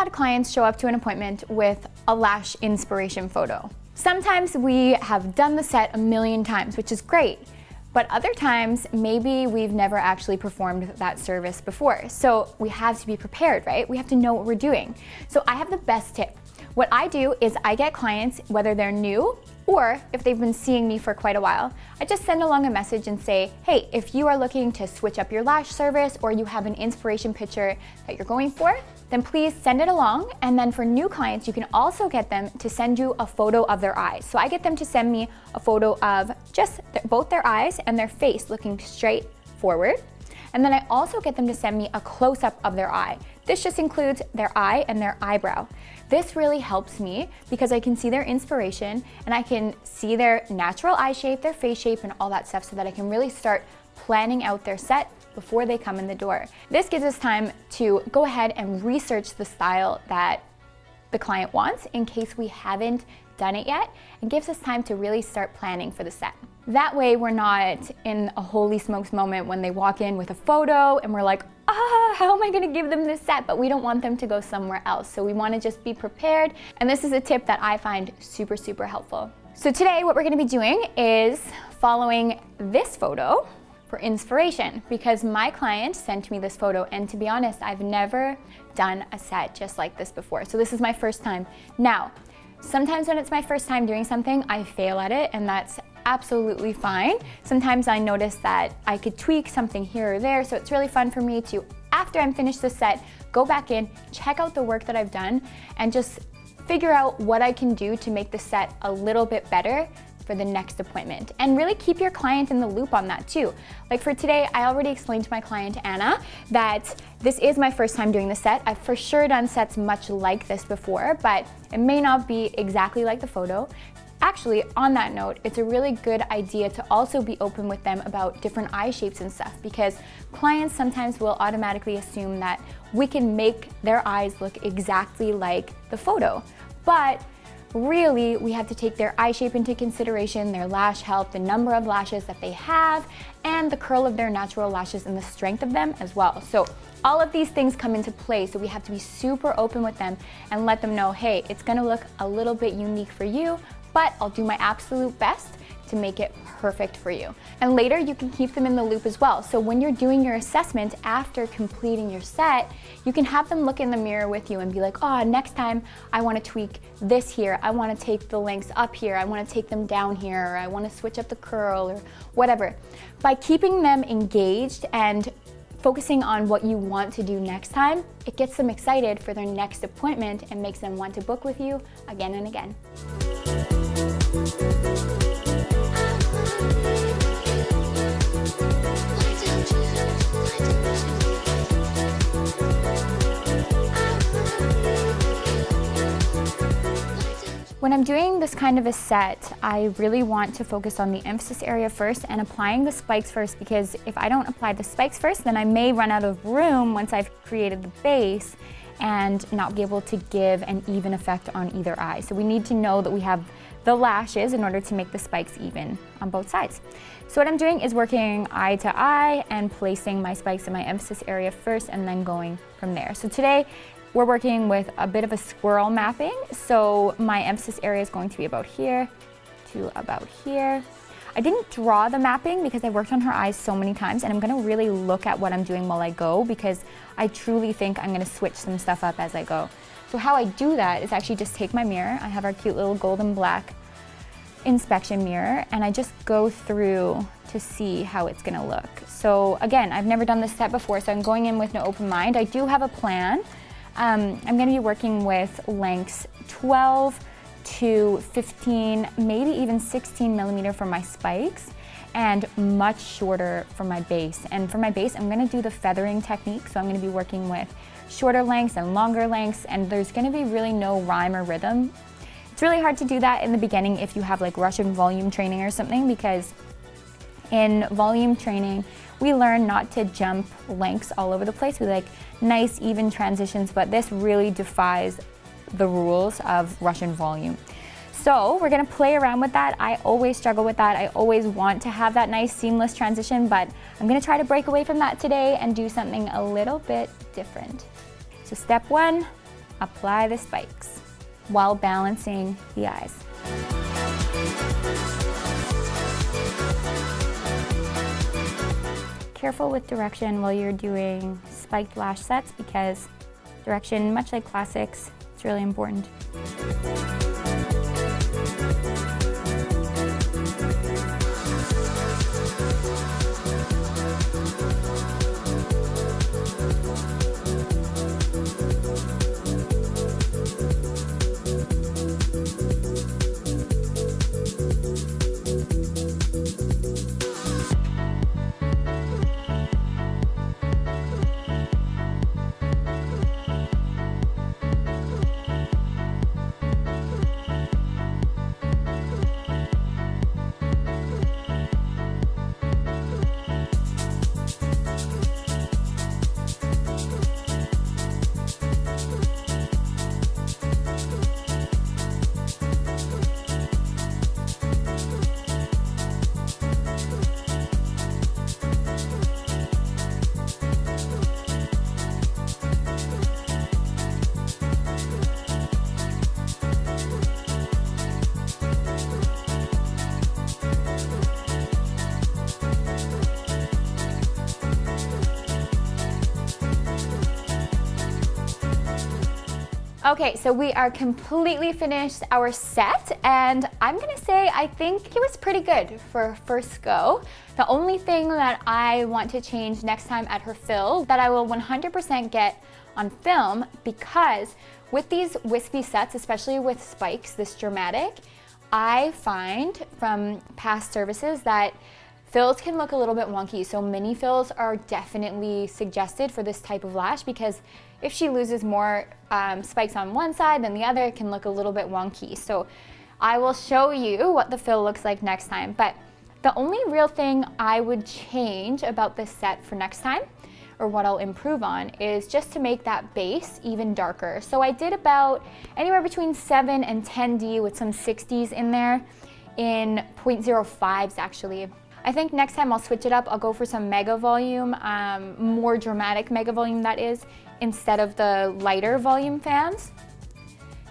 had clients show up to an appointment with a lash inspiration photo. Sometimes we have done the set a million times, which is great. But other times, maybe we've never actually performed that service before. So we have to be prepared, right? We have to know what we're doing. So I have the best tip. What I do is I get clients, whether they're new or if they've been seeing me for quite a while, I just send along a message and say, hey, if you are looking to switch up your lash service or you have an inspiration picture that you're going for, then please send it along. And then for new clients, you can also get them to send you a photo of their eyes. So I get them to send me a photo of just both their eyes and their face looking straight forward. And then I also get them to send me a close-up of their eye. This just includes their eye and their eyebrow. This really helps me because I can see their inspiration and I can see their natural eye shape, their face shape, and all that stuff so that I can really start planning out their set before they come in the door. This gives us time to go ahead and research the style that the client wants in case we haven't done it yet, and gives us time to really start planning for the set. That way we're not in a holy smokes moment when they walk in with a photo and we're like, how am I gonna give them this set? But we don't want them to go somewhere else. So we wanna just be prepared. And this is a tip that I find super, super helpful. So today what we're gonna be doing is following this photo for inspiration because my client sent me this photo, and to be honest, I've never done a set just like this before. So this is my first time. Now, sometimes when it's my first time doing something, I fail at it, and that's absolutely fine. Sometimes I notice that I could tweak something here or there, so it's really fun for me to, after I'm finished the set, go back in, check out the work that I've done, and just figure out what I can do to make the set a little bit better for the next appointment. And really keep your client in the loop on that too. Like for today, I already explained to my client, Anna, that this is my first time doing the set. I've for sure done sets much like this before, but it may not be exactly like the photo. Actually, on that note, it's a really good idea to also be open with them about different eye shapes and stuff, because clients sometimes will automatically assume that we can make their eyes look exactly like the photo. But really, we have to take their eye shape into consideration, their lash health, the number of lashes that they have, and the curl of their natural lashes and the strength of them as well. So all of these things come into play, so we have to be super open with them and let them know, hey, it's gonna look a little bit unique for you, but I'll do my absolute best to make it perfect for you. And later you can keep them in the loop as well. So when you're doing your assessment after completing your set, you can have them look in the mirror with you and be like, oh, next time I wanna tweak this here. I wanna take the lengths up here. I wanna take them down here. Or I wanna switch up the curl or whatever. By keeping them engaged and focusing on what you want to do next time, it gets them excited for their next appointment and makes them want to book with you again and again. When I'm doing this kind of a set, I really want to focus on the emphasis area first and applying the spikes first, because if I don't apply the spikes first, then I may run out of room once I've created the base and not be able to give an even effect on either eye. So we need to know that we have the lashes in order to make the spikes even on both sides. So what I'm doing is working eye to eye and placing my spikes in my emphasis area first and then going from there. So today we're working with a bit of a squirrel mapping. So my emphasis area is going to be about here to about here. I didn't draw the mapping because I worked on her eyes so many times, and I'm gonna really look at what I'm doing while I go, because I truly think I'm gonna switch some stuff up as I go. So how I do that is actually just take my mirror. I have our cute little golden black inspection mirror, and I just go through to see how it's gonna look. So again, I've never done this set before, so I'm going in with an open mind. I do have a plan. I'm gonna be working with lengths 12 to 15, maybe even 16 millimeter for my spikes, and much shorter for my base. And for my base, I'm gonna do the feathering technique, so I'm gonna be working with shorter lengths and longer lengths, and there's gonna be really no rhyme or rhythm. It's really hard to do that in the beginning if you have like Russian volume training or something, because in volume training, we learn not to jump lengths all over the place. We like nice, even transitions, but this really defies the rules of Russian volume. So we're gonna play around with that. I always struggle with that. I always want to have that nice seamless transition, but I'm gonna try to break away from that today and do something a little bit different. So step one, apply the spikes while balancing the eyes. Careful with direction while you're doing spiked lash sets because direction, much like classics, it's really important. Okay, so we are completely finished our set, and I'm gonna say I think it was pretty good for a first go. The only thing that I want to change next time at her fill that I will 100% get on film, because with these wispy sets, especially with spikes this dramatic, I find from past services that fills can look a little bit wonky, so mini fills are definitely suggested for this type of lash because if she loses more spikes on one side than the other, it can look a little bit wonky. So I will show you what the fill looks like next time. But the only real thing I would change about this set for next time, or what I'll improve on, is just to make that base even darker. So I did about anywhere between 7 and 10D with some 60s in there, in 0.05s actually. I think next time I'll switch it up. I'll go for some mega volume, more dramatic mega volume that is, instead of the lighter volume fans,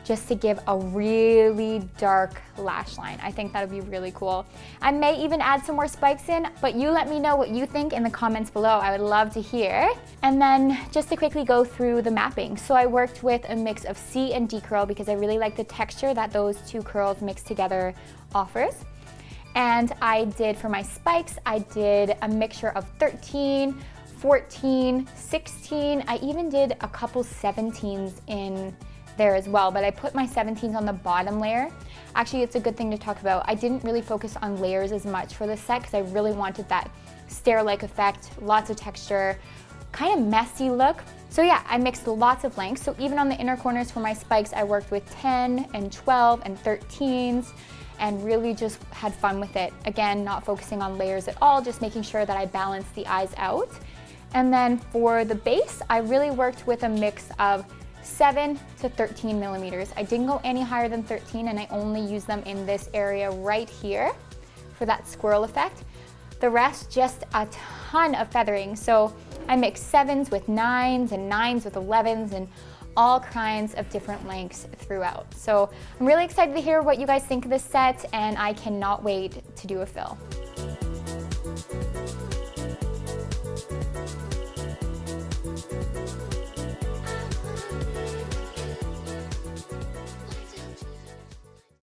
just to give a really dark lash line. I think that would be really cool. I may even add some more spikes in, but you let me know what you think in the comments below. I would love to hear. And then just to quickly go through the mapping. So I worked with a mix of C and D curl because I really like the texture that those two curls mixed together offers. And I did, for my spikes, I did a mixture of 13, 14, 16. I even did a couple 17s in there as well, but I put my 17s on the bottom layer. Actually, it's a good thing to talk about. I didn't really focus on layers as much for this set because I really wanted that stair-like effect, lots of texture, kind of messy look. So yeah, I mixed lots of lengths. So even on the inner corners for my spikes, I worked with 10 and 12 and 13s. And really just had fun with it. Again, not focusing on layers at all, just making sure that I balance the eyes out. And then for the base, I really worked with a mix of 7 to 13 millimeters. I didn't go any higher than 13, and I only used them in this area right here for that squirrel effect. The rest, just a ton of feathering. So I mixed 7s with 9s and 9s with 11s and all kinds of different lengths throughout. So I'm really excited to hear what you guys think of this set, and I cannot wait to do a fill.